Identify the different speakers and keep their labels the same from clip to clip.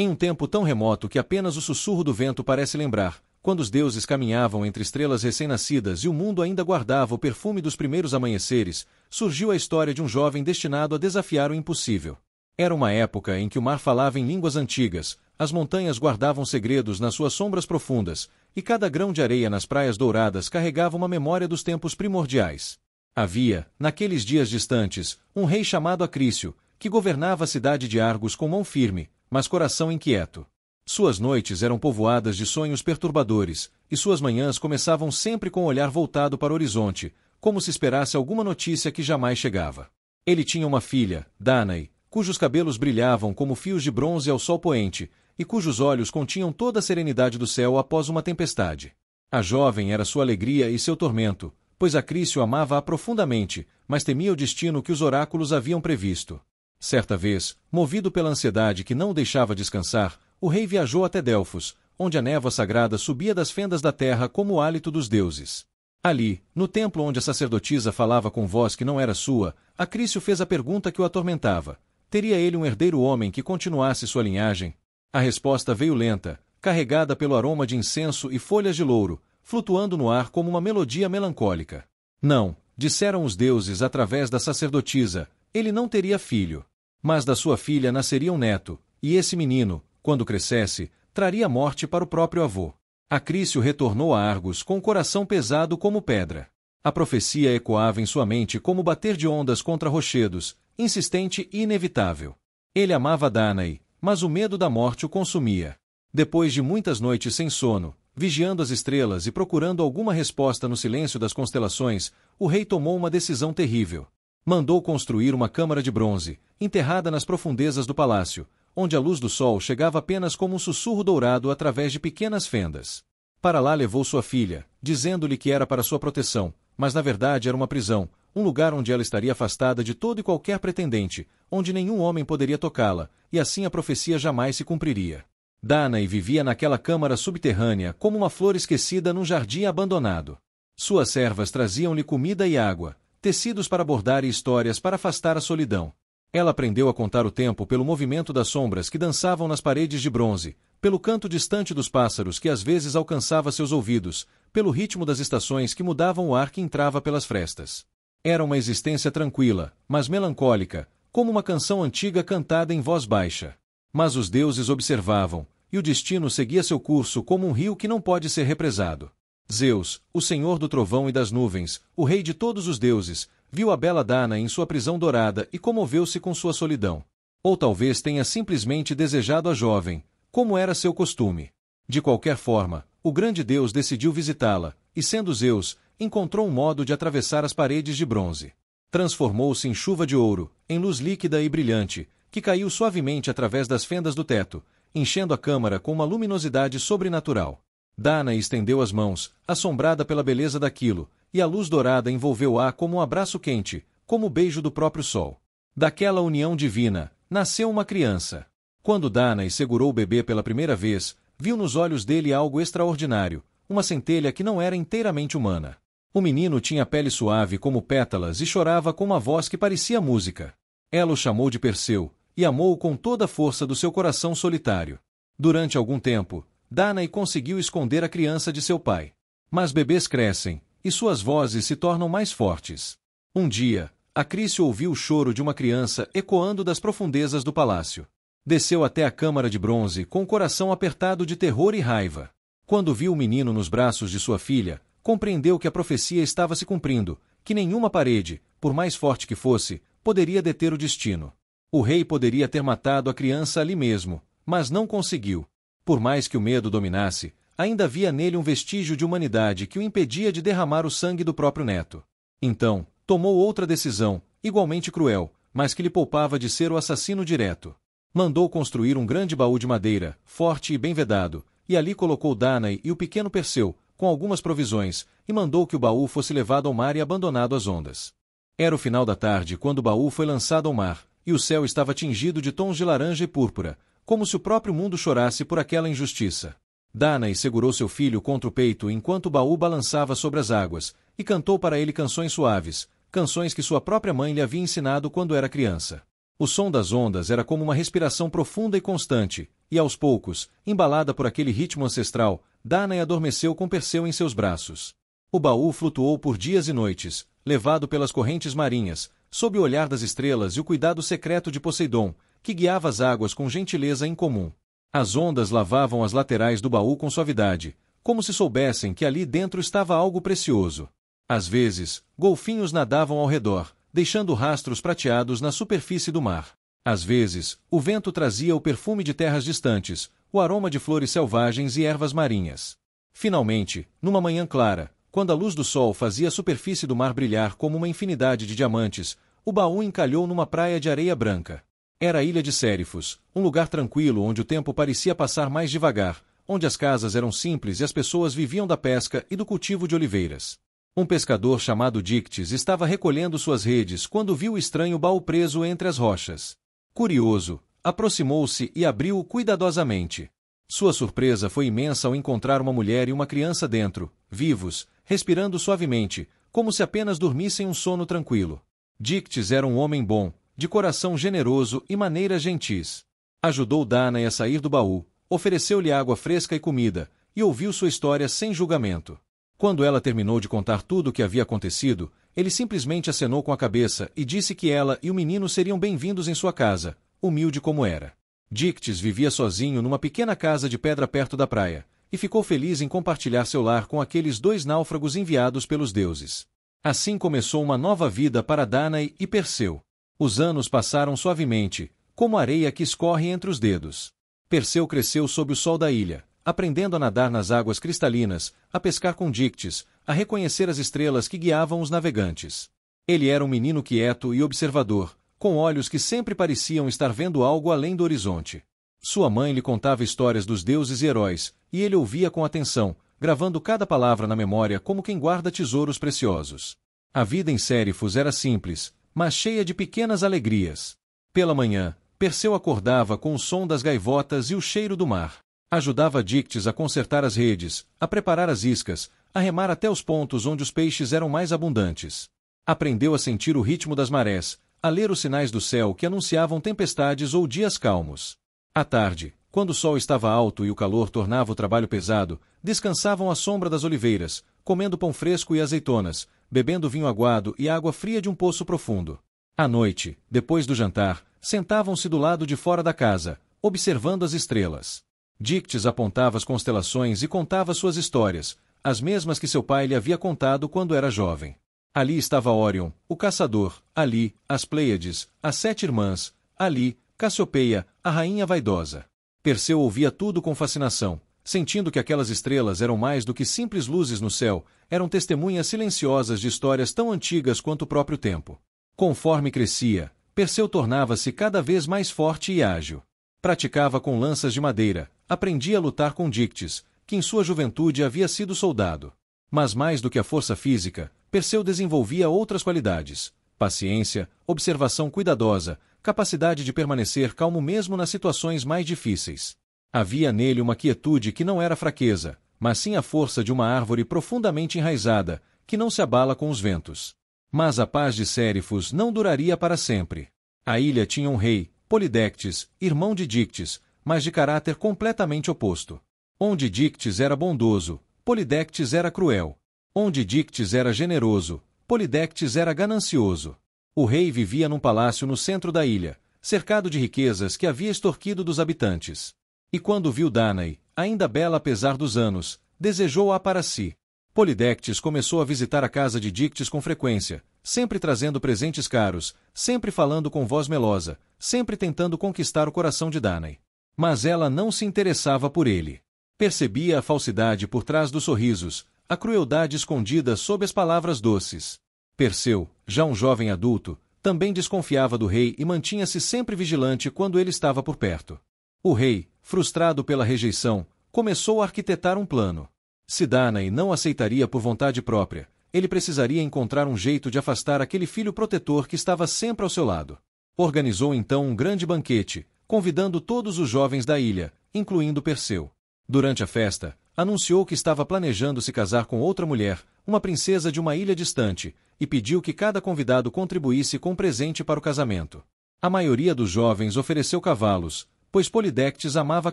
Speaker 1: Em um tempo tão remoto que apenas o sussurro do vento parece lembrar, quando os deuses caminhavam entre estrelas recém-nascidas e o mundo ainda guardava o perfume dos primeiros amanheceres, surgiu a história de um jovem destinado a desafiar o impossível. Era uma época em que o mar falava em línguas antigas, as montanhas guardavam segredos nas suas sombras profundas, e cada grão de areia nas praias douradas carregava uma memória dos tempos primordiais. Havia, naqueles dias distantes, um rei chamado Acrício, que governava a cidade de Argos com mão firme, mas coração inquieto. Suas noites eram povoadas de sonhos perturbadores, e suas manhãs começavam sempre com o olhar voltado para o horizonte, como se esperasse alguma notícia que jamais chegava. Ele tinha uma filha, Danae, cujos cabelos brilhavam como fios de bronze ao sol poente, e cujos olhos continham toda a serenidade do céu após uma tempestade. A jovem era sua alegria e seu tormento, pois Acrício amava-a profundamente, mas temia o destino que os oráculos haviam previsto. Certa vez, movido pela ansiedade que não o deixava descansar, o rei viajou até Delfos, onde a névoa sagrada subia das fendas da terra como o hálito dos deuses. Ali, no templo onde a sacerdotisa falava com voz que não era sua, Acrício fez a pergunta que o atormentava: teria ele um herdeiro homem que continuasse sua linhagem? A resposta veio lenta, carregada pelo aroma de incenso e folhas de louro, flutuando no ar como uma melodia melancólica. Não, disseram os deuses através da sacerdotisa, ele não teria filho. Mas da sua filha nasceria um neto, e esse menino, quando crescesse, traria morte para o próprio avô. Acrício retornou a Argos com o coração pesado como pedra. A profecia ecoava em sua mente como bater de ondas contra rochedos, insistente e inevitável. Ele amava Danae, mas o medo da morte o consumia. Depois de muitas noites sem sono, vigiando as estrelas e procurando alguma resposta no silêncio das constelações, o rei tomou uma decisão terrível. Mandou construir uma câmara de bronze, enterrada nas profundezas do palácio, onde a luz do sol chegava apenas como um sussurro dourado através de pequenas fendas. Para lá levou sua filha, dizendo-lhe que era para sua proteção, mas na verdade era uma prisão, um lugar onde ela estaria afastada de todo e qualquer pretendente, onde nenhum homem poderia tocá-la, e assim a profecia jamais se cumpriria. Danae vivia naquela câmara subterrânea como uma flor esquecida num jardim abandonado. Suas servas traziam-lhe comida e água, tecidos para bordar e histórias para afastar a solidão. Ela aprendeu a contar o tempo pelo movimento das sombras que dançavam nas paredes de bronze, pelo canto distante dos pássaros que às vezes alcançava seus ouvidos, pelo ritmo das estações que mudavam o ar que entrava pelas frestas. Era uma existência tranquila, mas melancólica, como uma canção antiga cantada em voz baixa. Mas os deuses observavam, e o destino seguia seu curso como um rio que não pode ser represado. Zeus, o senhor do trovão e das nuvens, o rei de todos os deuses, viu a bela Danae em sua prisão dourada e comoveu-se com sua solidão. Ou talvez tenha simplesmente desejado a jovem, como era seu costume. De qualquer forma, o grande deus decidiu visitá-la, e sendo Zeus, encontrou um modo de atravessar as paredes de bronze. Transformou-se em chuva de ouro, em luz líquida e brilhante, que caiu suavemente através das fendas do teto, enchendo a câmara com uma luminosidade sobrenatural. Danae estendeu as mãos, assombrada pela beleza daquilo, e a luz dourada envolveu-a como um abraço quente, como o beijo do próprio sol. Daquela união divina, nasceu uma criança. Quando Danae segurou o bebê pela primeira vez, viu nos olhos dele algo extraordinário, uma centelha que não era inteiramente humana. O menino tinha pele suave como pétalas e chorava com uma voz que parecia música. Ela o chamou de Perseu, e amou-o com toda a força do seu coração solitário. Durante algum tempo, Danae conseguiu esconder a criança de seu pai. Mas bebês crescem, e suas vozes se tornam mais fortes. Um dia, Acrício ouviu o choro de uma criança ecoando das profundezas do palácio. Desceu até a câmara de bronze com o coração apertado de terror e raiva. Quando viu o menino nos braços de sua filha, compreendeu que a profecia estava se cumprindo, que nenhuma parede, por mais forte que fosse, poderia deter o destino. O rei poderia ter matado a criança ali mesmo, mas não conseguiu. Por mais que o medo dominasse, ainda havia nele um vestígio de humanidade que o impedia de derramar o sangue do próprio neto. Então, tomou outra decisão, igualmente cruel, mas que lhe poupava de ser o assassino direto. Mandou construir um grande baú de madeira, forte e bem vedado, e ali colocou Danae e o pequeno Perseu, com algumas provisões, e mandou que o baú fosse levado ao mar e abandonado às ondas. Era o final da tarde quando o baú foi lançado ao mar, e o céu estava tingido de tons de laranja e púrpura, como se o próprio mundo chorasse por aquela injustiça. Danae segurou seu filho contra o peito enquanto o baú balançava sobre as águas, e cantou para ele canções suaves, canções que sua própria mãe lhe havia ensinado quando era criança. O som das ondas era como uma respiração profunda e constante, e aos poucos, embalada por aquele ritmo ancestral, Danae adormeceu com Perseu em seus braços. O baú flutuou por dias e noites, levado pelas correntes marinhas, sob o olhar das estrelas e o cuidado secreto de Poseidon, que guiava as águas com gentileza incomum. As ondas lavavam as laterais do baú com suavidade, como se soubessem que ali dentro estava algo precioso. Às vezes, golfinhos nadavam ao redor, deixando rastros prateados na superfície do mar. Às vezes, o vento trazia o perfume de terras distantes, o aroma de flores selvagens e ervas marinhas. Finalmente, numa manhã clara, quando a luz do sol fazia a superfície do mar brilhar como uma infinidade de diamantes, o baú encalhou numa praia de areia branca. Era a ilha de Sérifos, um lugar tranquilo onde o tempo parecia passar mais devagar, onde as casas eram simples e as pessoas viviam da pesca e do cultivo de oliveiras. Um pescador chamado Dictys estava recolhendo suas redes quando viu o estranho baú preso entre as rochas. Curioso, aproximou-se e abriu-o cuidadosamente. Sua surpresa foi imensa ao encontrar uma mulher e uma criança dentro, vivos, respirando suavemente, como se apenas dormissem um sono tranquilo. Dictys era um homem bom, de coração generoso e maneiras gentis. Ajudou Danae a sair do baú, ofereceu-lhe água fresca e comida, e ouviu sua história sem julgamento. Quando ela terminou de contar tudo o que havia acontecido, ele simplesmente acenou com a cabeça e disse que ela e o menino seriam bem-vindos em sua casa, humilde como era. Dictys vivia sozinho numa pequena casa de pedra perto da praia, e ficou feliz em compartilhar seu lar com aqueles dois náufragos enviados pelos deuses. Assim começou uma nova vida para Danae e Perseu. Os anos passaram suavemente, como areia que escorre entre os dedos. Perseu cresceu sob o sol da ilha, aprendendo a nadar nas águas cristalinas, a pescar com Dictys, a reconhecer as estrelas que guiavam os navegantes. Ele era um menino quieto e observador, com olhos que sempre pareciam estar vendo algo além do horizonte. Sua mãe lhe contava histórias dos deuses e heróis, e ele ouvia com atenção, gravando cada palavra na memória como quem guarda tesouros preciosos. A vida em Sérifos era simples, mas cheia de pequenas alegrias. Pela manhã, Perseu acordava com o som das gaivotas e o cheiro do mar. Ajudava Dictys a consertar as redes, a preparar as iscas, a remar até os pontos onde os peixes eram mais abundantes. Aprendeu a sentir o ritmo das marés, a ler os sinais do céu que anunciavam tempestades ou dias calmos. À tarde, quando o sol estava alto e o calor tornava o trabalho pesado, descansavam à sombra das oliveiras, comendo pão fresco e azeitonas, bebendo vinho aguado e água fria de um poço profundo. À noite, depois do jantar, sentavam-se do lado de fora da casa, observando as estrelas. Dictys apontava as constelações e contava suas histórias, as mesmas que seu pai lhe havia contado quando era jovem. Ali estava Órion, o caçador, ali, as Pleiades, as 7 irmãs, ali, Cassiopeia, a rainha vaidosa. Perseu ouvia tudo com fascinação, sentindo que aquelas estrelas eram mais do que simples luzes no céu, eram testemunhas silenciosas de histórias tão antigas quanto o próprio tempo. Conforme crescia, Perseu tornava-se cada vez mais forte e ágil. Praticava com lanças de madeira, aprendia a lutar com Dictys, que em sua juventude havia sido soldado. Mas mais do que a força física, Perseu desenvolvia outras qualidades: paciência, observação cuidadosa, capacidade de permanecer calmo mesmo nas situações mais difíceis. Havia nele uma quietude que não era fraqueza, mas sim a força de uma árvore profundamente enraizada, que não se abala com os ventos. Mas a paz de Sérifos não duraria para sempre. A ilha tinha um rei, Polidectes, irmão de Dictys, mas de caráter completamente oposto. Onde Dictys era bondoso, Polidectes era cruel. Onde Dictys era generoso, Polidectes era ganancioso. O rei vivia num palácio no centro da ilha, cercado de riquezas que havia extorquido dos habitantes. E quando viu Danae, ainda bela apesar dos anos, desejou-a para si. Polidectes começou a visitar a casa de Dictys com frequência, sempre trazendo presentes caros, sempre falando com voz melosa, sempre tentando conquistar o coração de Danae. Mas ela não se interessava por ele. Percebia a falsidade por trás dos sorrisos, a crueldade escondida sob as palavras doces. Perseu, já um jovem adulto, também desconfiava do rei e mantinha-se sempre vigilante quando ele estava por perto. O rei, frustrado pela rejeição, começou a arquitetar um plano. Se Danae não aceitaria por vontade própria, ele precisaria encontrar um jeito de afastar aquele filho protetor que estava sempre ao seu lado. Organizou então um grande banquete, convidando todos os jovens da ilha, incluindo Perseu. Durante a festa, anunciou que estava planejando se casar com outra mulher, uma princesa de uma ilha distante, e pediu que cada convidado contribuísse com um presente para o casamento. A maioria dos jovens ofereceu cavalos, pois Polidectes amava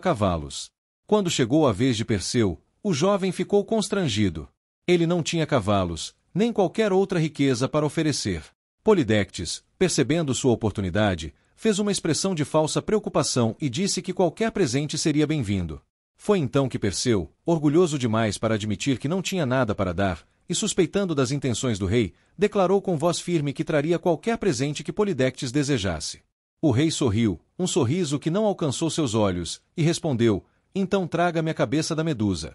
Speaker 1: cavalos. Quando chegou a vez de Perseu, o jovem ficou constrangido. Ele não tinha cavalos, nem qualquer outra riqueza para oferecer. Polidectes, percebendo sua oportunidade, fez uma expressão de falsa preocupação e disse que qualquer presente seria bem-vindo. Foi então que Perseu, orgulhoso demais para admitir que não tinha nada para dar, e suspeitando das intenções do rei, declarou com voz firme que traria qualquer presente que Polidectes desejasse. O rei sorriu, um sorriso que não alcançou seus olhos, e respondeu: então traga-me a cabeça da Medusa.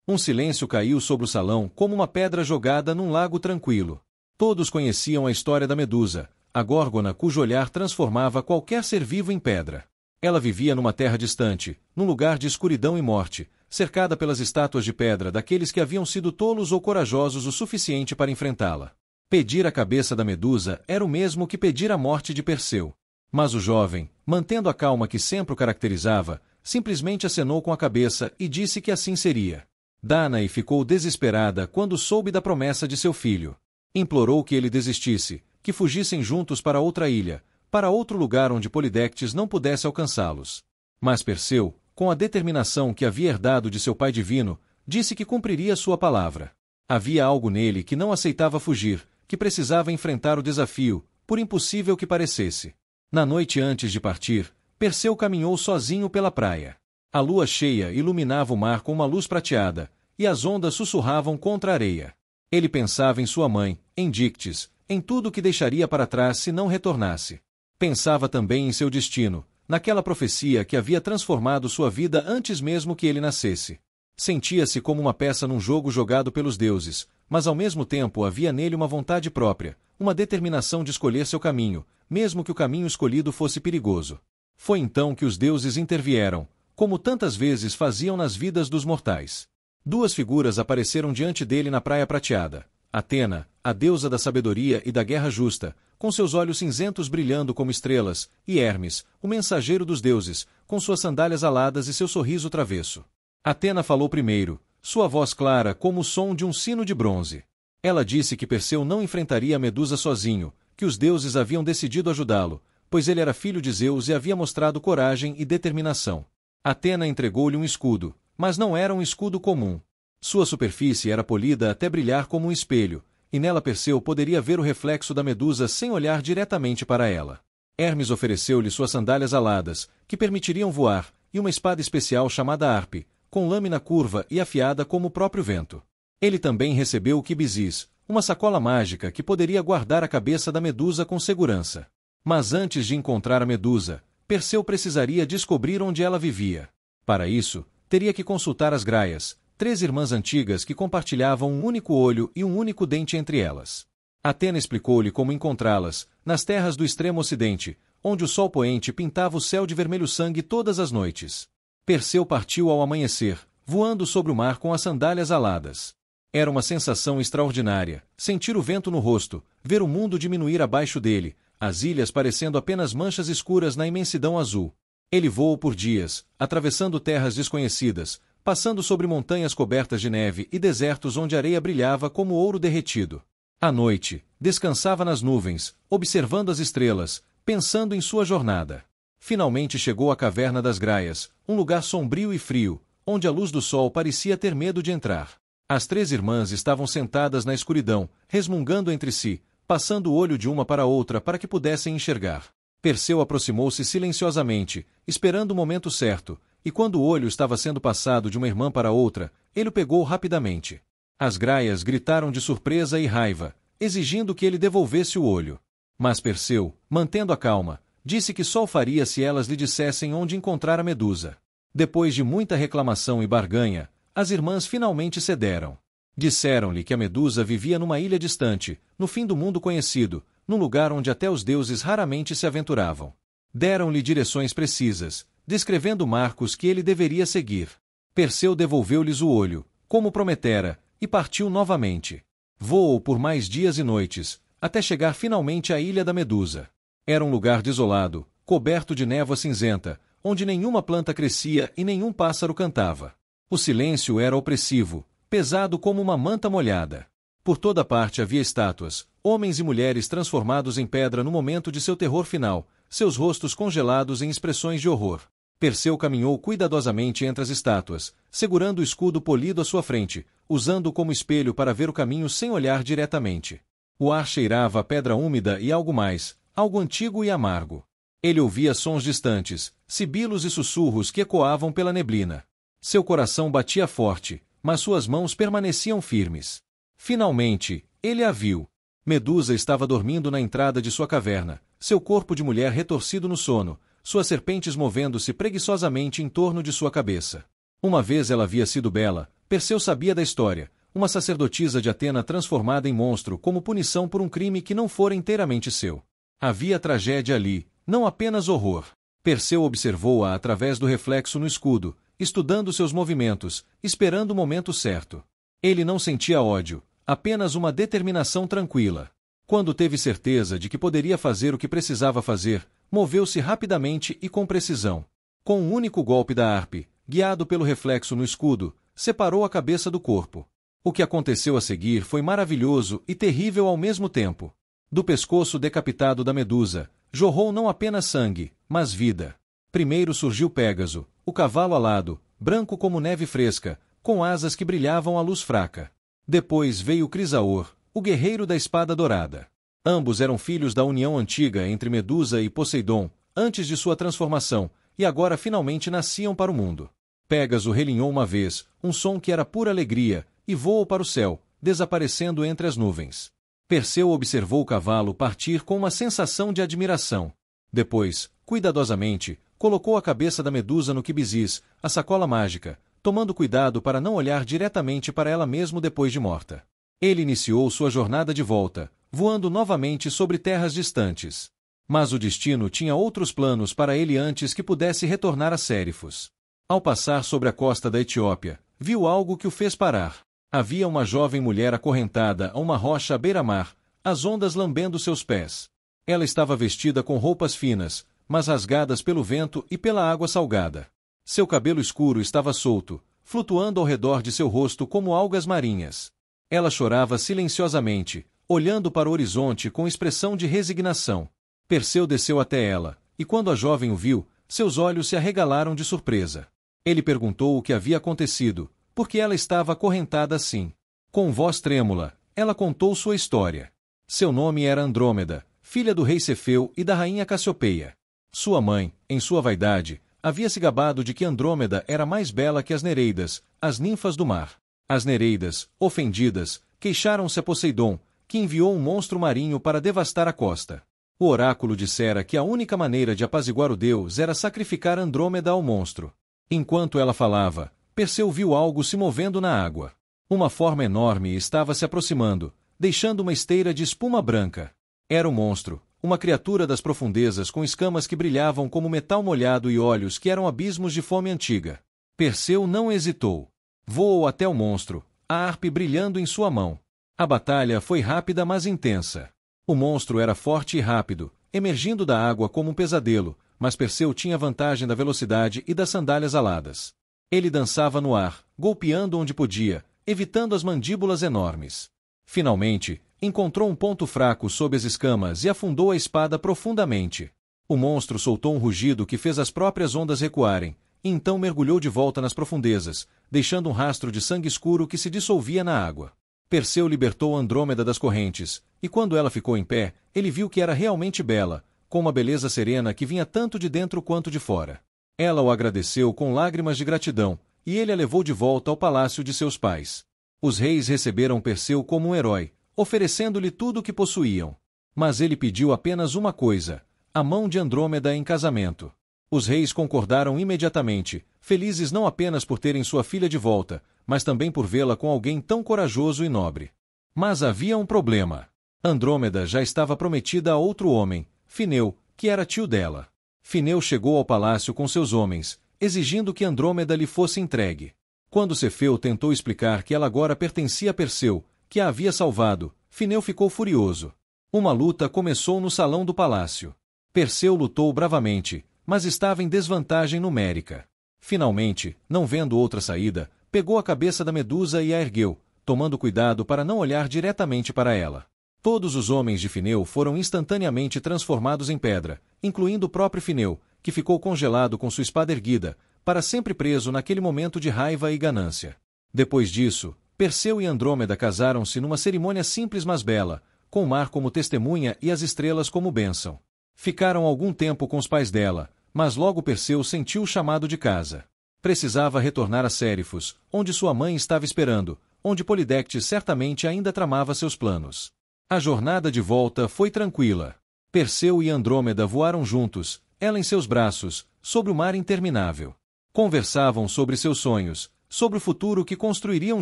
Speaker 1: Um silêncio caiu sobre o salão como uma pedra jogada num lago tranquilo. Todos conheciam a história da Medusa, a górgona cujo olhar transformava qualquer ser vivo em pedra. Ela vivia numa terra distante, num lugar de escuridão e morte, cercada pelas estátuas de pedra daqueles que haviam sido tolos ou corajosos o suficiente para enfrentá-la. Pedir a cabeça da Medusa era o mesmo que pedir a morte de Perseu. Mas o jovem, mantendo a calma que sempre o caracterizava, simplesmente acenou com a cabeça e disse que assim seria. Danae ficou desesperada quando soube da promessa de seu filho. Implorou que ele desistisse, que fugissem juntos para outra ilha, para outro lugar onde Polidectes não pudesse alcançá-los. Mas Perseu, com a determinação que havia herdado de seu pai divino, disse que cumpriria sua palavra. Havia algo nele que não aceitava fugir, que precisava enfrentar o desafio, por impossível que parecesse. Na noite antes de partir, Perseu caminhou sozinho pela praia. A lua cheia iluminava o mar com uma luz prateada, e as ondas sussurravam contra a areia. Ele pensava em sua mãe, em Dictys, em tudo o que deixaria para trás se não retornasse. Pensava também em seu destino, naquela profecia que havia transformado sua vida antes mesmo que ele nascesse. Sentia-se como uma peça num jogo jogado pelos deuses, mas ao mesmo tempo havia nele uma vontade própria, uma determinação de escolher seu caminho, mesmo que o caminho escolhido fosse perigoso. Foi então que os deuses intervieram, como tantas vezes faziam nas vidas dos mortais. Duas figuras apareceram diante dele na praia prateada. Atena, a deusa da sabedoria e da guerra justa, com seus olhos cinzentos brilhando como estrelas, e Hermes, o mensageiro dos deuses, com suas sandálias aladas e seu sorriso travesso. Atena falou primeiro, sua voz clara como o som de um sino de bronze. Ela disse que Perseu não enfrentaria a Medusa sozinho, que os deuses haviam decidido ajudá-lo, pois ele era filho de Zeus e havia mostrado coragem e determinação. Atena entregou-lhe um escudo, mas não era um escudo comum. Sua superfície era polida até brilhar como um espelho, e nela Perseu poderia ver o reflexo da Medusa sem olhar diretamente para ela. Hermes ofereceu-lhe suas sandálias aladas, que permitiriam voar, e uma espada especial chamada Harpe, com lâmina curva e afiada como o próprio vento. Ele também recebeu o Quibizis, uma sacola mágica que poderia guardar a cabeça da Medusa com segurança. Mas antes de encontrar a Medusa, Perseu precisaria descobrir onde ela vivia. Para isso, teria que consultar as Graias, 3 irmãs antigas que compartilhavam um único olho e um único dente entre elas. Atena explicou-lhe como encontrá-las, nas terras do extremo ocidente, onde o sol poente pintava o céu de vermelho sangue todas as noites. Perseu partiu ao amanhecer, voando sobre o mar com as sandálias aladas. Era uma sensação extraordinária, sentir o vento no rosto, ver o mundo diminuir abaixo dele, as ilhas parecendo apenas manchas escuras na imensidão azul. Ele voou por dias, atravessando terras desconhecidas, passando sobre montanhas cobertas de neve e desertos onde a areia brilhava como ouro derretido. À noite, descansava nas nuvens, observando as estrelas, pensando em sua jornada. Finalmente chegou à caverna das Graias, um lugar sombrio e frio, onde a luz do sol parecia ter medo de entrar. As 3 irmãs estavam sentadas na escuridão, resmungando entre si, passando o olho de uma para outra para que pudessem enxergar. Perseu aproximou-se silenciosamente, esperando o momento certo, e quando o olho estava sendo passado de uma irmã para outra, ele o pegou rapidamente. As Graias gritaram de surpresa e raiva, exigindo que ele devolvesse o olho. Mas Perseu, mantendo a calma, disse que só o faria se elas lhe dissessem onde encontrar a Medusa. Depois de muita reclamação e barganha, as irmãs finalmente cederam. Disseram-lhe que a Medusa vivia numa ilha distante, no fim do mundo conhecido, num lugar onde até os deuses raramente se aventuravam. Deram-lhe direções precisas, descrevendo marcos que ele deveria seguir. Perseu devolveu-lhes o olho, como prometera, e partiu novamente. Voou por mais dias e noites, até chegar finalmente à ilha da Medusa. Era um lugar desolado, coberto de névoa cinzenta, onde nenhuma planta crescia e nenhum pássaro cantava. O silêncio era opressivo, pesado como uma manta molhada. Por toda parte havia estátuas, homens e mulheres transformados em pedra no momento de seu terror final, seus rostos congelados em expressões de horror. Perseu caminhou cuidadosamente entre as estátuas, segurando o escudo polido à sua frente, usando-o como espelho para ver o caminho sem olhar diretamente. O ar cheirava a pedra úmida e algo mais, algo antigo e amargo. Ele ouvia sons distantes, sibilos e sussurros que ecoavam pela neblina. Seu coração batia forte, mas suas mãos permaneciam firmes. Finalmente, ele a viu. Medusa estava dormindo na entrada de sua caverna, seu corpo de mulher retorcido no sono, suas serpentes movendo-se preguiçosamente em torno de sua cabeça. Uma vez ela havia sido bela, Perseu sabia da história, uma sacerdotisa de Atena transformada em monstro como punição por um crime que não fora inteiramente seu. Havia tragédia ali, não apenas horror. Perseu observou-a através do reflexo no escudo, estudando seus movimentos, esperando o momento certo. Ele não sentia ódio, apenas uma determinação tranquila. Quando teve certeza de que poderia fazer o que precisava fazer, moveu-se rapidamente e com precisão. Com um único golpe da harpe, guiado pelo reflexo no escudo, separou a cabeça do corpo. O que aconteceu a seguir foi maravilhoso e terrível ao mesmo tempo. Do pescoço decapitado da Medusa, jorrou não apenas sangue, mas vida. Primeiro surgiu Pégaso, o cavalo alado, branco como neve fresca, com asas que brilhavam à luz fraca. Depois veio Crisaor, o guerreiro da espada dourada. Ambos eram filhos da união antiga entre Medusa e Poseidon, antes de sua transformação, e agora finalmente nasciam para o mundo. Pégaso relinhou uma vez, um som que era pura alegria, e voou para o céu, desaparecendo entre as nuvens. Perseu observou o cavalo partir com uma sensação de admiração. Depois, cuidadosamente, colocou a cabeça da Medusa no quibizis, a sacola mágica, tomando cuidado para não olhar diretamente para ela mesmo depois de morta. Ele iniciou sua jornada de volta, voando novamente sobre terras distantes. Mas o destino tinha outros planos para ele antes que pudesse retornar a Sérifos. Ao passar sobre a costa da Etiópia, viu algo que o fez parar. Havia uma jovem mulher acorrentada a uma rocha à beira-mar, as ondas lambendo seus pés. Ela estava vestida com roupas finas, mas rasgadas pelo vento e pela água salgada. Seu cabelo escuro estava solto, flutuando ao redor de seu rosto como algas marinhas. Ela chorava silenciosamente, olhando para o horizonte com expressão de resignação. Perseu desceu até ela, e quando a jovem o viu, seus olhos se arregalaram de surpresa. Ele perguntou o que havia acontecido, porque ela estava acorrentada assim. Com voz trêmula, ela contou sua história. Seu nome era Andrômeda, filha do rei Cefeu e da rainha Cassiopeia. Sua mãe, em sua vaidade, havia se gabado de que Andrômeda era mais bela que as Nereidas, as ninfas do mar. As Nereidas, ofendidas, queixaram-se a Poseidon, que enviou um monstro marinho para devastar a costa. O oráculo dissera que a única maneira de apaziguar o deus era sacrificar Andrômeda ao monstro. Enquanto ela falava, Perseu viu algo se movendo na água. Uma forma enorme estava se aproximando, deixando uma esteira de espuma branca. Era um monstro, uma criatura das profundezas com escamas que brilhavam como metal molhado e olhos que eram abismos de fome antiga. Perseu não hesitou. Voou até o monstro, a harpe brilhando em sua mão. A batalha foi rápida mas intensa. O monstro era forte e rápido, emergindo da água como um pesadelo, mas Perseu tinha vantagem da velocidade e das sandálias aladas. Ele dançava no ar, golpeando onde podia, evitando as mandíbulas enormes. Finalmente, encontrou um ponto fraco sob as escamas e afundou a espada profundamente. O monstro soltou um rugido que fez as próprias ondas recuarem, e então mergulhou de volta nas profundezas, deixando um rastro de sangue escuro que se dissolvia na água. Perseu libertou Andrômeda das correntes, e quando ela ficou em pé, ele viu que era realmente bela, com uma beleza serena que vinha tanto de dentro quanto de fora. Ela o agradeceu com lágrimas de gratidão, e ele a levou de volta ao palácio de seus pais. Os reis receberam Perseu como um herói, oferecendo-lhe tudo o que possuíam. Mas ele pediu apenas uma coisa: a mão de Andrômeda em casamento. Os reis concordaram imediatamente, felizes não apenas por terem sua filha de volta, mas também por vê-la com alguém tão corajoso e nobre. Mas havia um problema. Andrômeda já estava prometida a outro homem, Fineu, que era tio dela. Fineu chegou ao palácio com seus homens, exigindo que Andrômeda lhe fosse entregue. Quando Cefeu tentou explicar que ela agora pertencia a Perseu, que a havia salvado, Fineu ficou furioso. Uma luta começou no salão do palácio. Perseu lutou bravamente, mas estava em desvantagem numérica. Finalmente, não vendo outra saída, pegou a cabeça da Medusa e a ergueu, tomando cuidado para não olhar diretamente para ela. Todos os homens de Fineu foram instantaneamente transformados em pedra, incluindo o próprio Fineu, que ficou congelado com sua espada erguida, para sempre preso naquele momento de raiva e ganância. Depois disso, Perseu e Andrômeda casaram-se numa cerimônia simples mas bela, com o mar como testemunha e as estrelas como bênção. Ficaram algum tempo com os pais dela, mas logo Perseu sentiu o chamado de casa. Precisava retornar a Sérifos, onde sua mãe estava esperando, onde Polidectes certamente ainda tramava seus planos. A jornada de volta foi tranquila. Perseu e Andrômeda voaram juntos, ela em seus braços, sobre o mar interminável. Conversavam sobre seus sonhos, sobre o futuro que construiriam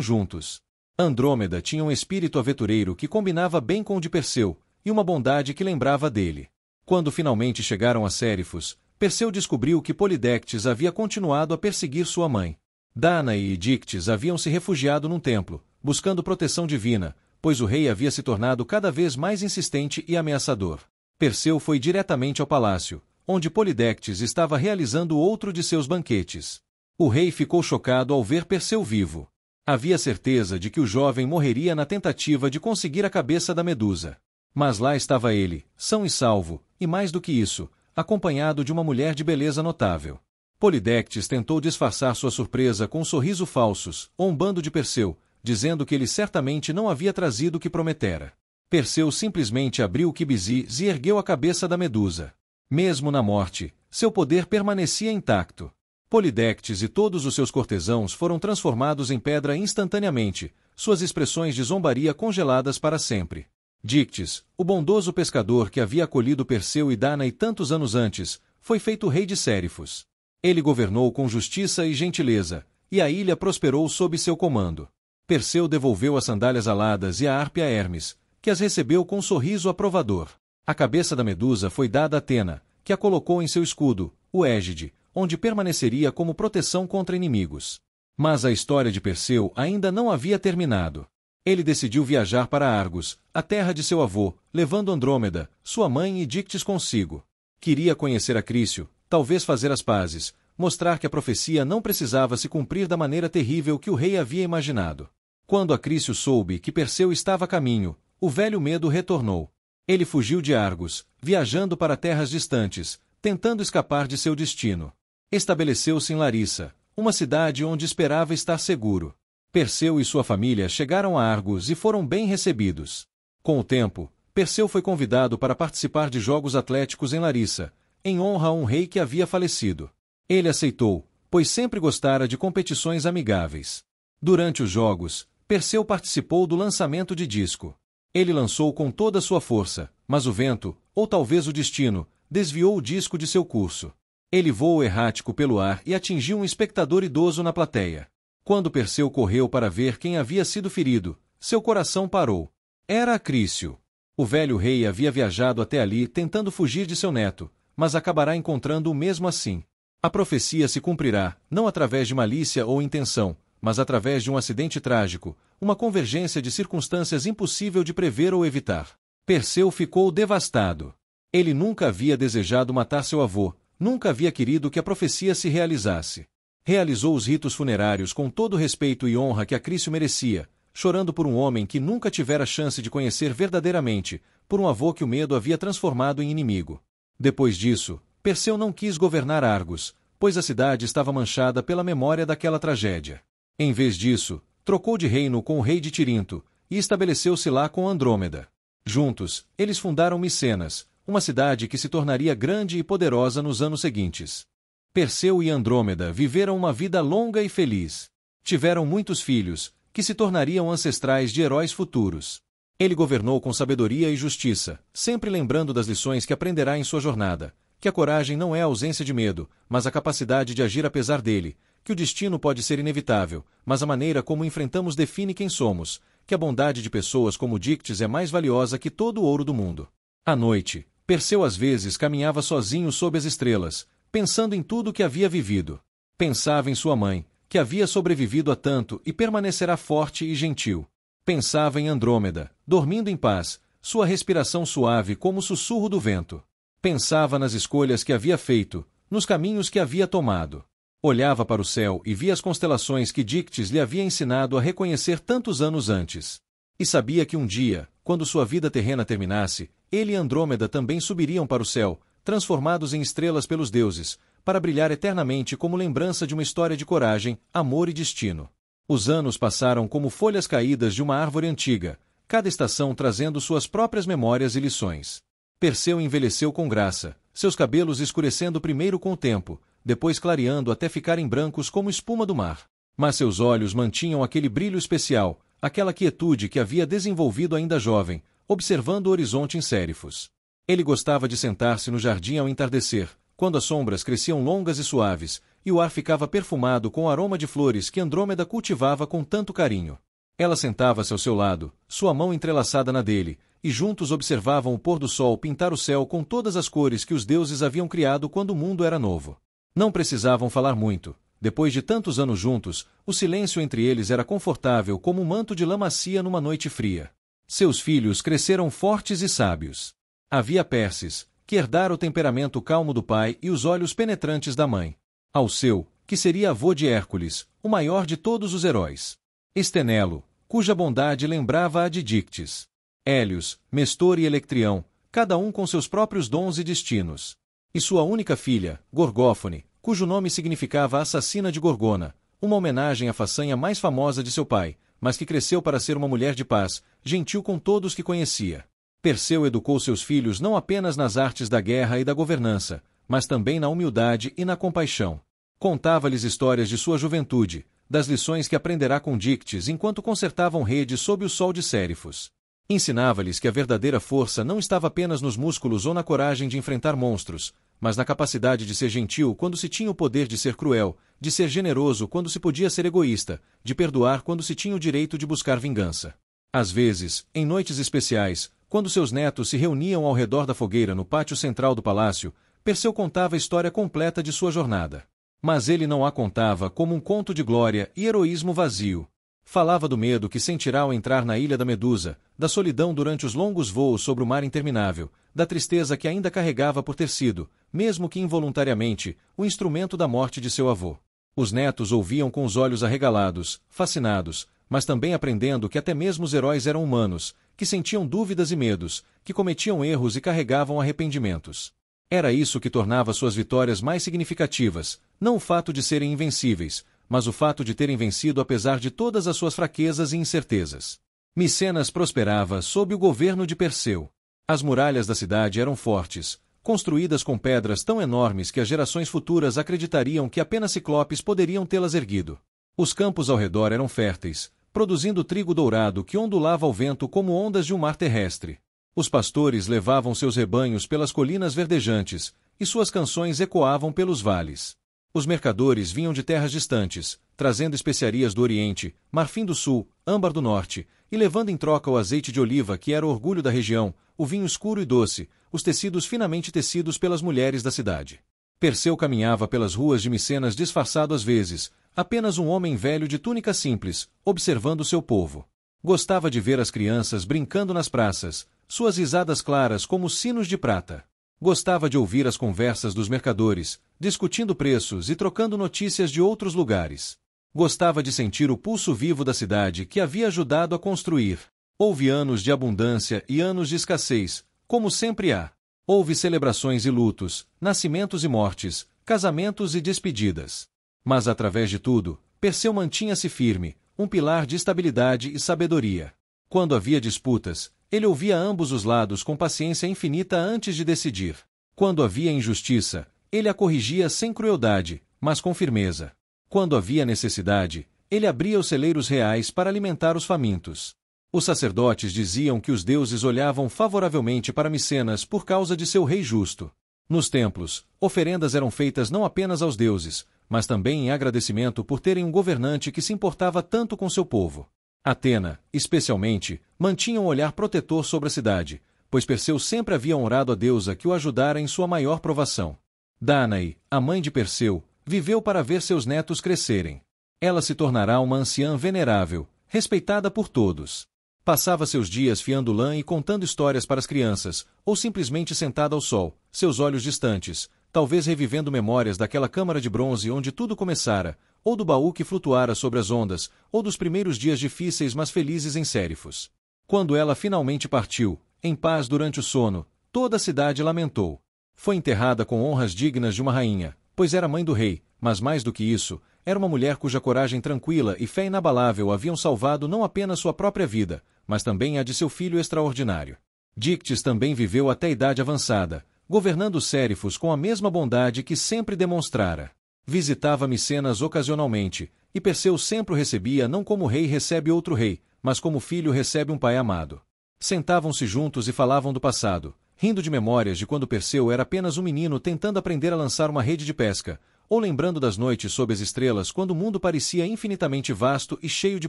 Speaker 1: juntos. Andrômeda tinha um espírito aventureiro que combinava bem com o de Perseu, e uma bondade que lembrava dele. Quando finalmente chegaram a Sérifos, Perseu descobriu que Polidectes havia continuado a perseguir sua mãe. Dánae e Dictys haviam se refugiado num templo, buscando proteção divina, pois o rei havia se tornado cada vez mais insistente e ameaçador. Perseu foi diretamente ao palácio, onde Polidectes estava realizando outro de seus banquetes. O rei ficou chocado ao ver Perseu vivo. Havia certeza de que o jovem morreria na tentativa de conseguir a cabeça da Medusa. Mas lá estava ele, são e salvo, e mais do que isso, acompanhado de uma mulher de beleza notável. Polidectes tentou disfarçar sua surpresa com um sorriso falsos, ou um bando de Perseu, dizendo que ele certamente não havia trazido o que prometera. Perseu simplesmente abriu o quibizis e ergueu a cabeça da Medusa. Mesmo na morte, seu poder permanecia intacto. Polidectes e todos os seus cortesãos foram transformados em pedra instantaneamente, suas expressões de zombaria congeladas para sempre. Dictys, o bondoso pescador que havia acolhido Perseu e Dánae tantos anos antes, foi feito rei de Sérifos. Ele governou com justiça e gentileza, e a ilha prosperou sob seu comando. Perseu devolveu as sandálias aladas e a harpe a Hermes, que as recebeu com um sorriso aprovador. A cabeça da Medusa foi dada a Atena, que a colocou em seu escudo, o Égide, onde permaneceria como proteção contra inimigos. Mas a história de Perseu ainda não havia terminado. Ele decidiu viajar para Argos, a terra de seu avô, levando Andrômeda, sua mãe e Dictys consigo. Queria conhecer Acrício, talvez fazer as pazes, mostrar que a profecia não precisava se cumprir da maneira terrível que o rei havia imaginado. Quando Acrício soube que Perseu estava a caminho, o velho medo retornou. Ele fugiu de Argos, viajando para terras distantes, tentando escapar de seu destino. Estabeleceu-se em Larissa, uma cidade onde esperava estar seguro. Perseu e sua família chegaram a Argos e foram bem recebidos. Com o tempo, Perseu foi convidado para participar de jogos atléticos em Larissa, em honra a um rei que havia falecido. Ele aceitou, pois sempre gostara de competições amigáveis. Durante os jogos, Perseu participou do lançamento de disco. Ele lançou com toda a sua força, mas o vento, ou talvez o destino, desviou o disco de seu curso. Ele voou errático pelo ar e atingiu um espectador idoso na plateia. Quando Perseu correu para ver quem havia sido ferido, seu coração parou. Era Acrício. O velho rei havia viajado até ali tentando fugir de seu neto, mas acabará encontrando-o mesmo assim. A profecia se cumprirá, não através de malícia ou intenção, mas através de um acidente trágico, uma convergência de circunstâncias impossível de prever ou evitar. Perseu ficou devastado. Ele nunca havia desejado matar seu avô, nunca havia querido que a profecia se realizasse. Realizou os ritos funerários com todo o respeito e honra que Acrício merecia, chorando por um homem que nunca tivera chance de conhecer verdadeiramente, por um avô que o medo havia transformado em inimigo. Depois disso, Perseu não quis governar Argos, pois a cidade estava manchada pela memória daquela tragédia. Em vez disso, trocou de reino com o rei de Tirinto, e estabeleceu-se lá com Andrômeda. Juntos, eles fundaram Micenas, uma cidade que se tornaria grande e poderosa nos anos seguintes. Perseu e Andrômeda viveram uma vida longa e feliz. Tiveram muitos filhos, que se tornariam ancestrais de heróis futuros. Ele governou com sabedoria e justiça, sempre lembrando das lições que aprenderá em sua jornada, que a coragem não é a ausência de medo, mas a capacidade de agir apesar dele, que o destino pode ser inevitável, mas a maneira como enfrentamos define quem somos, que a bondade de pessoas como Dictys é mais valiosa que todo o ouro do mundo. À noite, Perseu às vezes caminhava sozinho sob as estrelas, pensando em tudo o que havia vivido. Pensava em sua mãe, que havia sobrevivido a tanto e permanecerá forte e gentil. Pensava em Andrômeda, dormindo em paz, sua respiração suave como o sussurro do vento. Pensava nas escolhas que havia feito, nos caminhos que havia tomado. Olhava para o céu e via as constelações que Dictys lhe havia ensinado a reconhecer tantos anos antes. E sabia que um dia, quando sua vida terrena terminasse, ele e Andrômeda também subiriam para o céu, transformados em estrelas pelos deuses, para brilhar eternamente como lembrança de uma história de coragem, amor e destino. Os anos passaram como folhas caídas de uma árvore antiga, cada estação trazendo suas próprias memórias e lições. Perseu envelheceu com graça, seus cabelos escurecendo primeiro com o tempo, depois clareando até ficarem brancos como espuma do mar. Mas seus olhos mantinham aquele brilho especial, aquela quietude que havia desenvolvido ainda jovem, observando o horizonte em Sérifos. Ele gostava de sentar-se no jardim ao entardecer, quando as sombras cresciam longas e suaves, e o ar ficava perfumado com o aroma de flores que Andrômeda cultivava com tanto carinho. Ela sentava-se ao seu lado, sua mão entrelaçada na dele, e juntos observavam o pôr do sol pintar o céu com todas as cores que os deuses haviam criado quando o mundo era novo. Não precisavam falar muito. Depois de tantos anos juntos, o silêncio entre eles era confortável como um manto de lã macia numa noite fria. Seus filhos cresceram fortes e sábios. Havia Perses, que herdara o temperamento calmo do pai e os olhos penetrantes da mãe. Alceu, que seria avô de Hércules, o maior de todos os heróis. Estenelo, cuja bondade lembrava a de Dictes. Hélios, Mestor e Electrião, cada um com seus próprios dons e destinos. E sua única filha, Gorgófone, cujo nome significava assassina de Gorgona, uma homenagem à façanha mais famosa de seu pai, mas que cresceu para ser uma mulher de paz, gentil com todos que conhecia. Perseu educou seus filhos não apenas nas artes da guerra e da governança, mas também na humildade e na compaixão. Contava-lhes histórias de sua juventude, das lições que aprenderá com Dictes enquanto consertavam redes sob o sol de Sérifos. Ensinava-lhes que a verdadeira força não estava apenas nos músculos ou na coragem de enfrentar monstros, mas na capacidade de ser gentil quando se tinha o poder de ser cruel, de ser generoso quando se podia ser egoísta, de perdoar quando se tinha o direito de buscar vingança. Às vezes, em noites especiais, quando seus netos se reuniam ao redor da fogueira no pátio central do palácio, Perseu contava a história completa de sua jornada. Mas ele não a contava como um conto de glória e heroísmo vazio. Falava do medo que sentirá ao entrar na Ilha da Medusa, da solidão durante os longos voos sobre o mar interminável, da tristeza que ainda carregava por ter sido, mesmo que involuntariamente, o instrumento da morte de seu avô. Os netos ouviam com os olhos arregalados, fascinados, mas também aprendendo que até mesmo os heróis eram humanos, que sentiam dúvidas e medos, que cometiam erros e carregavam arrependimentos. Era isso que tornava suas vitórias mais significativas, não o fato de serem invencíveis, mas o fato de terem vencido apesar de todas as suas fraquezas e incertezas. Micenas prosperava sob o governo de Perseu. As muralhas da cidade eram fortes, construídas com pedras tão enormes que as gerações futuras acreditariam que apenas ciclopes poderiam tê-las erguido. Os campos ao redor eram férteis, produzindo trigo dourado que ondulava ao vento como ondas de um mar terrestre. Os pastores levavam seus rebanhos pelas colinas verdejantes, e suas canções ecoavam pelos vales. Os mercadores vinham de terras distantes, trazendo especiarias do Oriente, marfim do Sul, âmbar do Norte, e levando em troca o azeite de oliva que era o orgulho da região, o vinho escuro e doce, os tecidos finamente tecidos pelas mulheres da cidade. Perseu caminhava pelas ruas de Micenas disfarçado às vezes, apenas um homem velho de túnica simples, observando seu povo. Gostava de ver as crianças brincando nas praças, suas risadas claras como sinos de prata. Gostava de ouvir as conversas dos mercadores, discutindo preços e trocando notícias de outros lugares. Gostava de sentir o pulso vivo da cidade que havia ajudado a construir. Houve anos de abundância e anos de escassez, como sempre há. Houve celebrações e lutos, nascimentos e mortes, casamentos e despedidas. Mas através de tudo, Perseu mantinha-se firme, um pilar de estabilidade e sabedoria. Quando havia disputas, ele ouvia ambos os lados com paciência infinita antes de decidir. Quando havia injustiça, ele a corrigia sem crueldade, mas com firmeza. Quando havia necessidade, ele abria os celeiros reais para alimentar os famintos. Os sacerdotes diziam que os deuses olhavam favoravelmente para Micenas por causa de seu rei justo. Nos templos, oferendas eram feitas não apenas aos deuses, mas também em agradecimento por terem um governante que se importava tanto com seu povo. Atena, especialmente, mantinha um olhar protetor sobre a cidade, pois Perseu sempre havia honrado a deusa que o ajudara em sua maior provação. Dánae, a mãe de Perseu, viveu para ver seus netos crescerem. Ela se tornará uma anciã venerável, respeitada por todos. Passava seus dias fiando lã e contando histórias para as crianças, ou simplesmente sentada ao sol, seus olhos distantes, talvez revivendo memórias daquela câmara de bronze onde tudo começara, ou do baú que flutuara sobre as ondas, ou dos primeiros dias difíceis mas felizes em Sérifos. Quando ela finalmente partiu, em paz durante o sono, toda a cidade lamentou. Foi enterrada com honras dignas de uma rainha, pois era mãe do rei, mas mais do que isso, era uma mulher cuja coragem tranquila e fé inabalável haviam salvado não apenas sua própria vida, mas também a de seu filho extraordinário. Dictys também viveu até a idade avançada, governando os Sérifos com a mesma bondade que sempre demonstrara. Visitava Micenas ocasionalmente, e Perseu sempre o recebia não como rei recebe outro rei, mas como filho recebe um pai amado. Sentavam-se juntos e falavam do passado, rindo de memórias de quando Perseu era apenas um menino tentando aprender a lançar uma rede de pesca, ou lembrando das noites sob as estrelas quando o mundo parecia infinitamente vasto e cheio de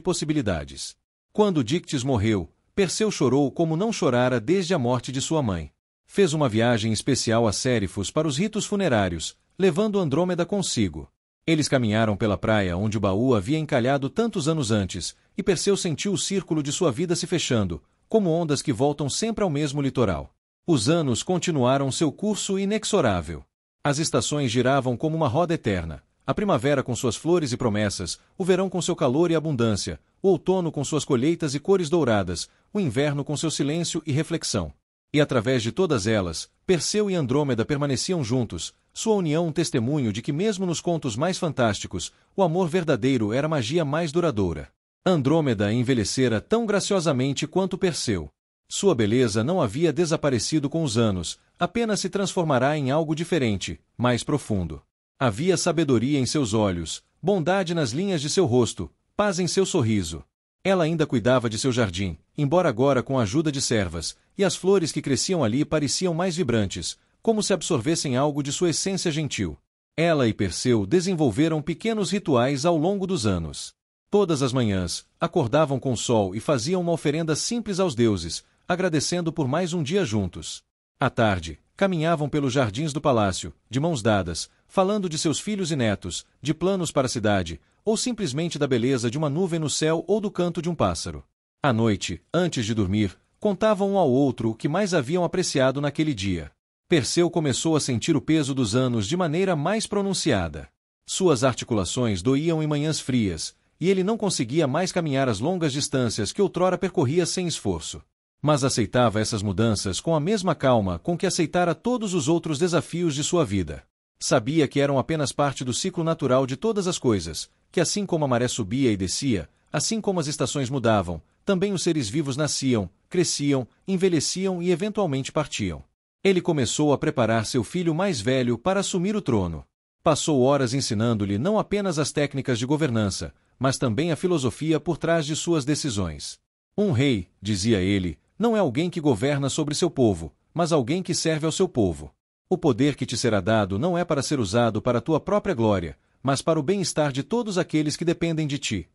Speaker 1: possibilidades. Quando Dictys morreu, Perseu chorou como não chorara desde a morte de sua mãe. Fez uma viagem especial a Sérifos para os ritos funerários, levando Andrômeda consigo. Eles caminharam pela praia onde o baú havia encalhado tantos anos antes, e Perseu sentiu o círculo de sua vida se fechando, como ondas que voltam sempre ao mesmo litoral. Os anos continuaram seu curso inexorável. As estações giravam como uma roda eterna. A primavera com suas flores e promessas, o verão com seu calor e abundância, o outono com suas colheitas e cores douradas, o inverno com seu silêncio e reflexão. E através de todas elas, Perseu e Andrômeda permaneciam juntos, sua união um testemunho de que mesmo nos contos mais fantásticos, o amor verdadeiro era a magia mais duradoura. Andrômeda envelhecera tão graciosamente quanto Perseu. Sua beleza não havia desaparecido com os anos, apenas se transformará em algo diferente, mais profundo. Havia sabedoria em seus olhos, bondade nas linhas de seu rosto, paz em seu sorriso. Ela ainda cuidava de seu jardim, embora agora com a ajuda de servas, e as flores que cresciam ali pareciam mais vibrantes, como se absorvessem algo de sua essência gentil. Ela e Perseu desenvolveram pequenos rituais ao longo dos anos. Todas as manhãs, acordavam com o sol e faziam uma oferenda simples aos deuses, agradecendo por mais um dia juntos. À tarde, caminhavam pelos jardins do palácio, de mãos dadas, falando de seus filhos e netos, de planos para a cidade, ou simplesmente da beleza de uma nuvem no céu ou do canto de um pássaro. À noite, antes de dormir, contavam um ao outro o que mais haviam apreciado naquele dia. Perseu começou a sentir o peso dos anos de maneira mais pronunciada. Suas articulações doíam em manhãs frias, e ele não conseguia mais caminhar as longas distâncias que outrora percorria sem esforço. Mas aceitava essas mudanças com a mesma calma com que aceitara todos os outros desafios de sua vida. Sabia que eram apenas parte do ciclo natural de todas as coisas, que assim como a maré subia e descia, assim como as estações mudavam, também os seres vivos nasciam, cresciam, envelheciam e eventualmente partiam. Ele começou a preparar seu filho mais velho para assumir o trono. Passou horas ensinando-lhe não apenas as técnicas de governança, mas também a filosofia por trás de suas decisões. Um rei, dizia ele, não é alguém que governa sobre seu povo, mas alguém que serve ao seu povo. O poder que te será dado não é para ser usado para a tua própria glória, mas para o bem-estar de todos aqueles que dependem de ti.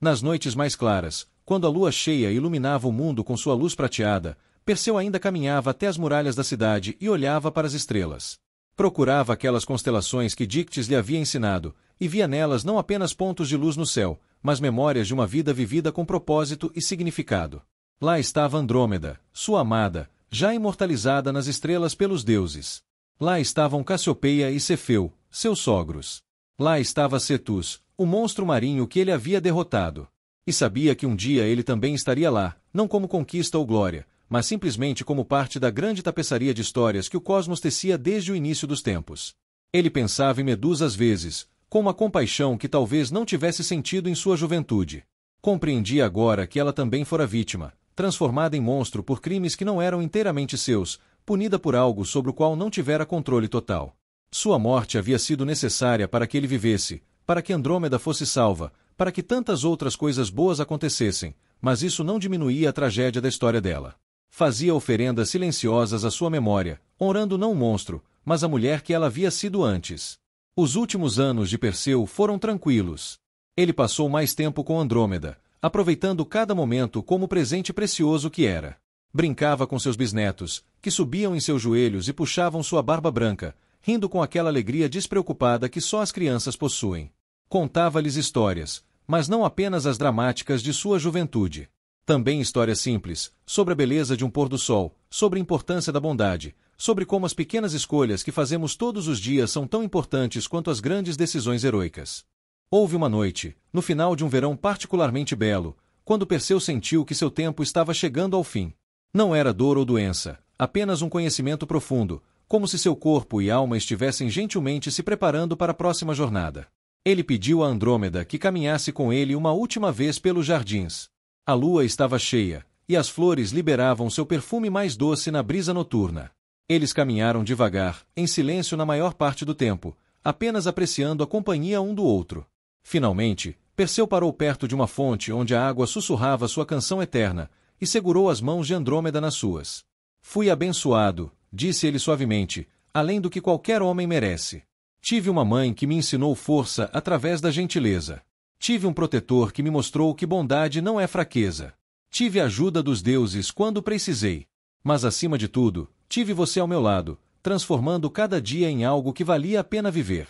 Speaker 1: Nas noites mais claras, quando a lua cheia iluminava o mundo com sua luz prateada, Perseu ainda caminhava até as muralhas da cidade e olhava para as estrelas. Procurava aquelas constelações que Dictys lhe havia ensinado, e via nelas não apenas pontos de luz no céu, mas memórias de uma vida vivida com propósito e significado. Lá estava Andrômeda, sua amada, já imortalizada nas estrelas pelos deuses. Lá estavam Cassiopeia e Cefeu, seus sogros. Lá estava Cetus, o monstro marinho que ele havia derrotado. E sabia que um dia ele também estaria lá, não como conquista ou glória, mas simplesmente como parte da grande tapeçaria de histórias que o cosmos tecia desde o início dos tempos. Ele pensava em Medusa às vezes, com uma compaixão que talvez não tivesse sentido em sua juventude. Compreendia agora que ela também fora vítima, transformada em monstro por crimes que não eram inteiramente seus, punida por algo sobre o qual não tivera controle total. Sua morte havia sido necessária para que ele vivesse, para que Andrômeda fosse salva, para que tantas outras coisas boas acontecessem, mas isso não diminuía a tragédia da história dela. Fazia oferendas silenciosas à sua memória, honrando não o monstro, mas a mulher que ela havia sido antes. Os últimos anos de Perseu foram tranquilos. Ele passou mais tempo com Andrômeda, aproveitando cada momento como presente precioso que era. Brincava com seus bisnetos, que subiam em seus joelhos e puxavam sua barba branca, rindo com aquela alegria despreocupada que só as crianças possuem. Contava-lhes histórias, mas não apenas as dramáticas de sua juventude. Também histórias simples, sobre a beleza de um pôr do sol, sobre a importância da bondade, sobre como as pequenas escolhas que fazemos todos os dias são tão importantes quanto as grandes decisões heroicas. Houve uma noite, no final de um verão particularmente belo, quando Perseu sentiu que seu tempo estava chegando ao fim. Não era dor ou doença, apenas um conhecimento profundo, como se seu corpo e alma estivessem gentilmente se preparando para a próxima jornada. Ele pediu a Andrômeda que caminhasse com ele uma última vez pelos jardins. A lua estava cheia, e as flores liberavam seu perfume mais doce na brisa noturna. Eles caminharam devagar, em silêncio na maior parte do tempo, apenas apreciando a companhia um do outro. Finalmente, Perseu parou perto de uma fonte onde a água sussurrava sua canção eterna, e segurou as mãos de Andrômeda nas suas. Fui abençoado, disse ele suavemente, além do que qualquer homem merece. Tive uma mãe que me ensinou força através da gentileza. Tive um protetor que me mostrou que bondade não é fraqueza. Tive a ajuda dos deuses quando precisei. Mas acima de tudo, tive você ao meu lado, transformando cada dia em algo que valia a pena viver.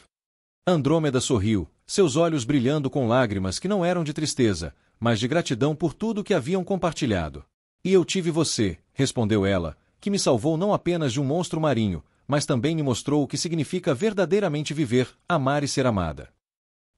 Speaker 1: Andrômeda sorriu, seus olhos brilhando com lágrimas que não eram de tristeza, mas de gratidão por tudo que haviam compartilhado. E eu tive você, respondeu ela, que me salvou não apenas de um monstro marinho, mas também me mostrou o que significa verdadeiramente viver, amar e ser amada.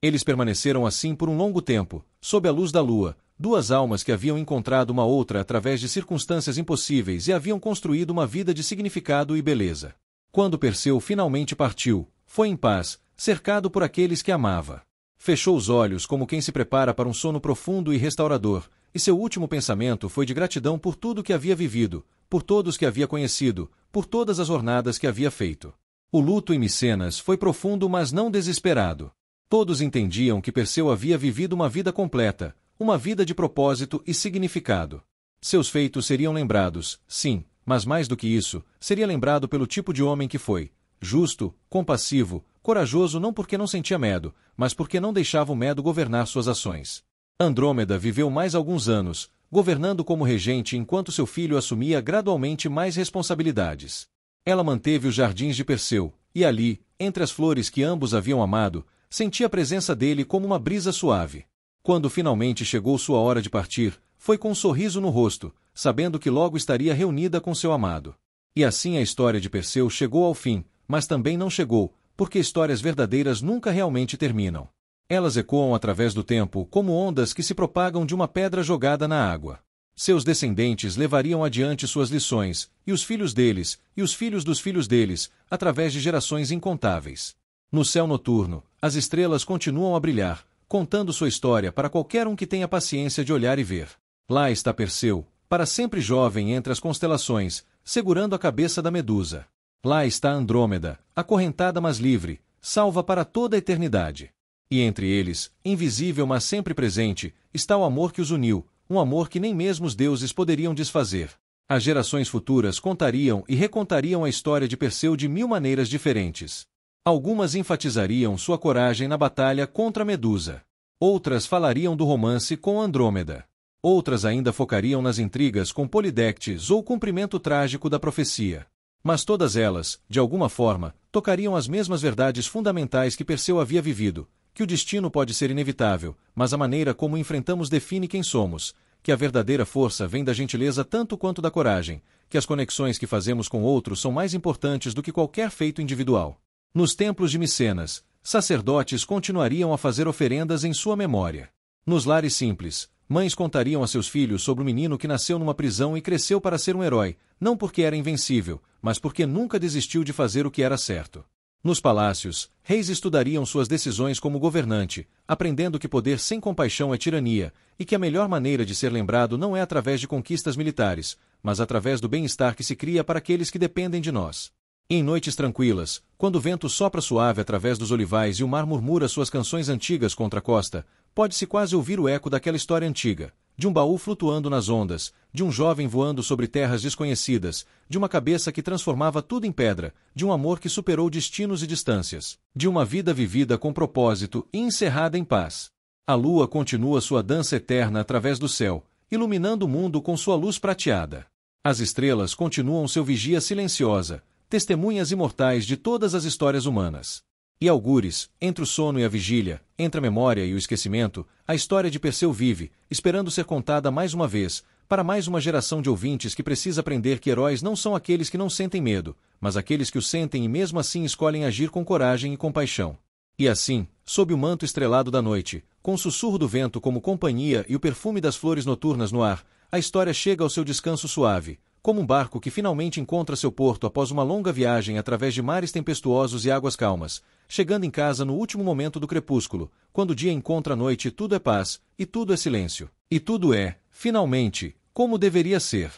Speaker 1: Eles permaneceram assim por um longo tempo, sob a luz da lua, duas almas que haviam encontrado uma outra através de circunstâncias impossíveis e haviam construído uma vida de significado e beleza. Quando Perseu finalmente partiu, foi em paz, cercado por aqueles que amava. Fechou os olhos como quem se prepara para um sono profundo e restaurador, e seu último pensamento foi de gratidão por tudo que havia vivido, por todos que havia conhecido, por todas as jornadas que havia feito. O luto em Micenas foi profundo, mas não desesperado. Todos entendiam que Perseu havia vivido uma vida completa, uma vida de propósito e significado. Seus feitos seriam lembrados, sim, mas mais do que isso, seria lembrado pelo tipo de homem que foi: justo, compassivo, corajoso não porque não sentia medo, mas porque não deixava o medo governar suas ações. Andrômeda viveu mais alguns anos, governando como regente enquanto seu filho assumia gradualmente mais responsabilidades. Ela manteve os jardins de Perseu, e ali, entre as flores que ambos haviam amado, sentia a presença dele como uma brisa suave. Quando finalmente chegou sua hora de partir, foi com um sorriso no rosto, sabendo que logo estaria reunida com seu amado. E assim a história de Perseu chegou ao fim, mas também não chegou, porque histórias verdadeiras nunca realmente terminam. Elas ecoam através do tempo como ondas que se propagam de uma pedra jogada na água. Seus descendentes levariam adiante suas lições, e os filhos deles, e os filhos dos filhos deles, através de gerações incontáveis. No céu noturno, as estrelas continuam a brilhar, contando sua história para qualquer um que tenha paciência de olhar e ver. Lá está Perseu, para sempre jovem entre as constelações, segurando a cabeça da Medusa. Lá está Andrômeda, acorrentada mas livre, salva para toda a eternidade. E entre eles, invisível mas sempre presente, está o amor que os uniu, um amor que nem mesmo os deuses poderiam desfazer. As gerações futuras contariam e recontariam a história de Perseu de 1000 maneiras diferentes. Algumas enfatizariam sua coragem na batalha contra Medusa. Outras falariam do romance com Andrômeda. Outras ainda focariam nas intrigas com Polidectes ou o cumprimento trágico da profecia. Mas todas elas, de alguma forma, tocariam as mesmas verdades fundamentais que Perseu havia vivido, que o destino pode ser inevitável, mas a maneira como o enfrentamos define quem somos, que a verdadeira força vem da gentileza tanto quanto da coragem, que as conexões que fazemos com outros são mais importantes do que qualquer feito individual. Nos templos de Micenas, sacerdotes continuariam a fazer oferendas em sua memória. Nos lares simples, mães contariam a seus filhos sobre o menino que nasceu numa prisão e cresceu para ser um herói, não porque era invencível, mas porque nunca desistiu de fazer o que era certo. Nos palácios, reis estudariam suas decisões como governante, aprendendo que poder sem compaixão é tirania, e que a melhor maneira de ser lembrado não é através de conquistas militares, mas através do bem-estar que se cria para aqueles que dependem de nós. Em noites tranquilas, quando o vento sopra suave através dos olivais e o mar murmura suas canções antigas contra a costa, pode-se quase ouvir o eco daquela história antiga, de um baú flutuando nas ondas, de um jovem voando sobre terras desconhecidas, de uma cabeça que transformava tudo em pedra, de um amor que superou destinos e distâncias, de uma vida vivida com propósito e encerrada em paz. A lua continua sua dança eterna através do céu, iluminando o mundo com sua luz prateada. As estrelas continuam seu vigia silenciosa, testemunhas imortais de todas as histórias humanas. E algures, entre o sono e a vigília, entre a memória e o esquecimento, a história de Perseu vive, esperando ser contada mais uma vez, para mais uma geração de ouvintes que precisa aprender que heróis não são aqueles que não sentem medo, mas aqueles que o sentem e mesmo assim escolhem agir com coragem e compaixão. E assim, sob o manto estrelado da noite, com o sussurro do vento como companhia e o perfume das flores noturnas no ar, a história chega ao seu descanso suave, como um barco que finalmente encontra seu porto após uma longa viagem através de mares tempestuosos e águas calmas, chegando em casa no último momento do crepúsculo, quando o dia encontra a noite e tudo é paz, e tudo é silêncio. E tudo é, finalmente, como deveria ser.